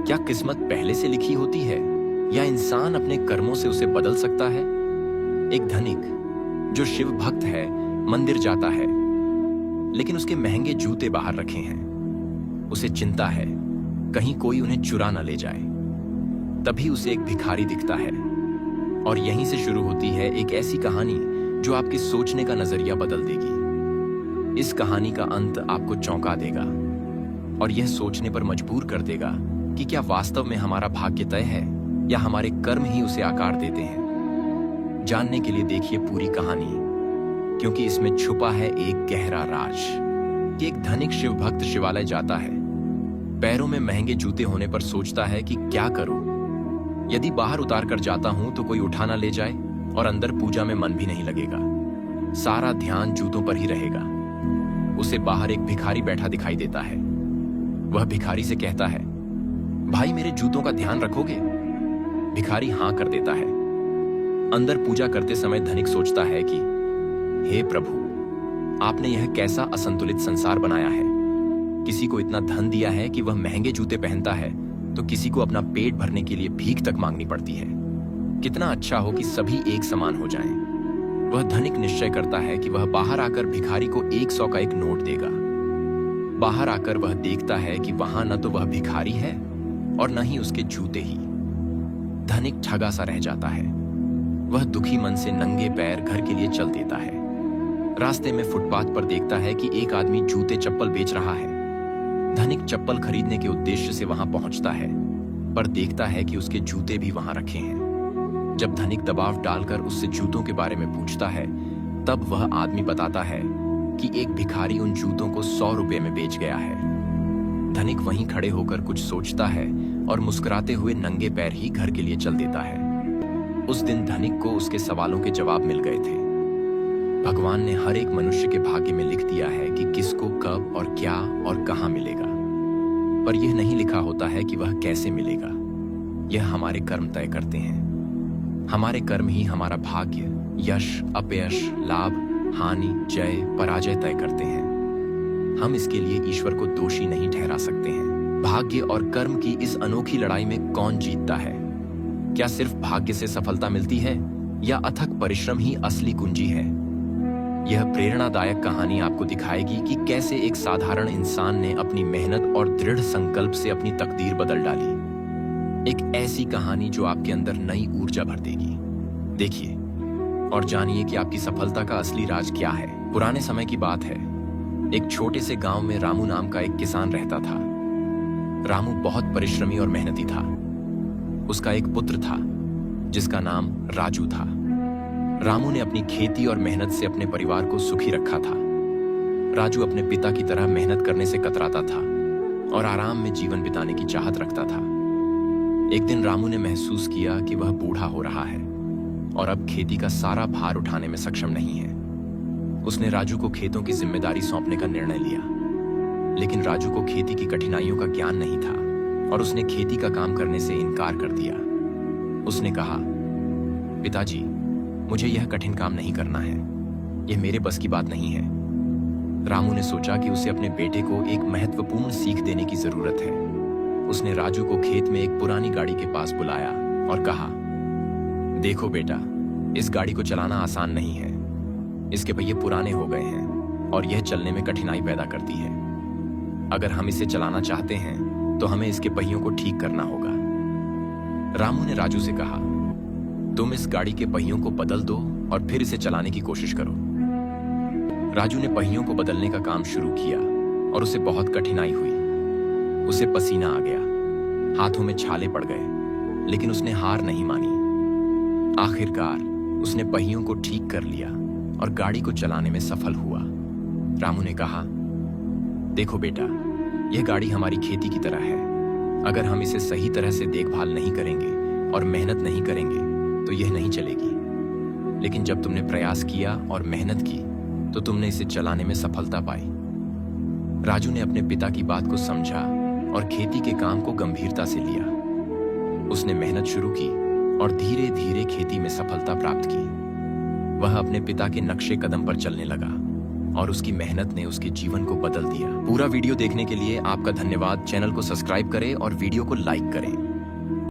क्या किस्मत पहले से लिखी होती है या इंसान अपने कर्मों से उसे बदल सकता है? एक धनिक जो शिव भक्त है मंदिर जाता है, लेकिन उसके महंगे जूते बाहर रखे हैं। उसे चिंता है कहीं कोई उन्हें चुरा न ले जाए। तभी उसे एक भिखारी दिखता है और यहीं से शुरू होती है एक ऐसी कहानी जो आपके सोचने का नजरिया बदल देगी। इस कहानी का अंत आपको चौंका देगा और यह सोचने पर मजबूर कर देगा कि क्या वास्तव में हमारा भाग्य तय है या हमारे कर्म ही उसे आकार देते हैं। जानने के लिए देखिए पूरी कहानी, क्योंकि इसमें छुपा है एक गहरा राज। कि एक धनिक शिव भक्त शिवालय जाता है, पैरों में महंगे जूते होने पर सोचता है कि क्या करूं। यदि बाहर उतार कर जाता हूं तो कोई उठा ना ले जाए और अंदर पूजा में मन भी नहीं लगेगा। सारा ध्यान जूतों पर ही रहेगा। उसे बाहर एक भिखारी बैठा दिखाई देता है। वह भिखारी से कहता है, भाई मेरे जूतों का ध्यान रखोगे? भिखारी हां कर देता है। अंदर पूजा करते समय धनिक सोचता है कि हे प्रभु, आपने यह कैसा असंतुलित संसार बनाया है। किसी को इतना धन दिया है कि वह महंगे जूते पहनता है, तो किसी को अपना पेट भरने के लिए भीख तक मांगनी पड़ती है। कितना अच्छा हो कि सभी एक समान हो जाएं। वह धनिक निश्चय करता है कि वह बाहर आकर भिखारी को 100 का एक नोट देगा। बाहर आकर वह देखता है कि वहां न तो वह भिखारी है और न ही उसके जूते ही। धनिक ठगा सा रह जाता है। वह दुखी मन से नंगे पैर घर के लिए चल देता है। रास्ते में फुटपाथ पर देखता है कि एक आदमी जूते चप्पल बेच रहा है। धनिक चप्पल खरीदने के उद्देश्य से वहां पहुंचता है, पर देखता है कि उसके जूते भी वहां रखे हैं। जब धनिक दबाव डालकर उससे जूतों के बारे में पूछता है, तब वह आदमी बताता है कि एक भिखारी उन जूतों को 100 रुपए में बेच गया है। धनिक वहीं खड़े होकर कुछ सोचता है और मुस्कुराते हुए नंगे पैर ही घर के लिए चल देता है। उस दिन धनिक को उसके सवालों के जवाब मिल गए थे। भगवान ने हर एक मनुष्य के भाग्य में लिख दिया है कि किसको कब और क्या और कहां मिलेगा, पर यह नहीं लिखा होता है कि वह कैसे मिलेगा। यह हमारे कर्म तय करते हैं। हमारे कर्म ही हमारा भाग्य, यश, अपयश, लाभ, हानि, जय, पराजय तय करते हैं। हम इसके लिए ईश्वर को दोषी नहीं ठहरा सकते हैं। भाग्य और कर्म की इस अनोखी लड़ाई में कौन जीतता है? क्या सिर्फ भाग्य से सफलता मिलती है या अथक परिश्रम ही असली कुंजी है? यह प्रेरणादायक कहानी आपको दिखाएगी कि कैसे एक साधारण इंसान ने अपनी मेहनत और दृढ़ संकल्प से अपनी तकदीर बदल डाली। एक ऐसी कहानी जो आपके अंदर नई ऊर्जा भर देगी। देखिए और जानिए कि आपकी सफलता का असली राज क्या है। पुराने समय की बात है। एक छोटे से गांव में रामू नाम का एक किसान रहता था। रामू बहुत परिश्रमी और मेहनती था। उसका एक पुत्र था जिसका नाम राजू था। रामू ने अपनी खेती और मेहनत से अपने परिवार को सुखी रखा था। राजू अपने पिता की तरह मेहनत करने से कतराता था और आराम में जीवन बिताने की चाहत रखता था। एक दिन रामू ने महसूस किया कि वह बूढ़ा हो रहा है और अब खेती का सारा भार उठाने में सक्षम नहीं है। उसने राजू को खेतों की जिम्मेदारी सौंपने का निर्णय लिया, लेकिन राजू को खेती की कठिनाइयों का ज्ञान नहीं था और उसने खेती का काम करने से इनकार कर दिया। उसने कहा, पिताजी, मुझे यह कठिन काम नहीं करना है। यह मेरे बस की बात नहीं है। रामू ने सोचा कि उसे अपने बेटे को एक महत्वपूर्ण सीख देने की जरूरत है। उसने राजू को खेत में एक पुरानी गाड़ी के पास बुलाया और कहा, देखो बेटा, इस गाड़ी को चलाना आसान नहीं है। इसके पहिए पुराने हो गए हैं और यह चलने में कठिनाई पैदा करती है। अगर हम इसे चलाना चाहते हैं तो हमें इसके पहियों को ठीक करना होगा। रामू ने राजू से कहा, तुम इस गाड़ी के पहियों को बदल दो और फिर इसे चलाने की कोशिश करो। राजू ने पहियों को बदलने का काम शुरू किया और उसे बहुत कठिनाई हुई। उसे पसीना आ गया, हाथों में छाले पड़ गए, लेकिन उसने हार नहीं मानी। आखिरकार उसने पहियों को ठीक कर लिया और गाड़ी को चलाने में सफल हुआ। रामू ने कहा, देखो बेटा, यह गाड़ी हमारी खेती की तरह है। अगर हम इसे सही तरह से देखभाल नहीं करेंगे और मेहनत नहीं करेंगे तो यह नहीं चलेगी। लेकिन जब तुमने प्रयास किया और मेहनत की तो तुमने इसे चलाने में सफलता पाई। राजू ने अपने पिता की बात को समझा और खेती के काम को गंभीरता से लिया। उसने मेहनत शुरू की और धीरे धीरे खेती में सफलता प्राप्त की। वह अपने पिता के नक्शे कदम पर चलने लगा और उसकी मेहनत ने उसके जीवन को बदल दिया। पूरा वीडियो देखने के लिए आपका धन्यवाद। चैनल को सब्सक्राइब करें और वीडियो को लाइक करें।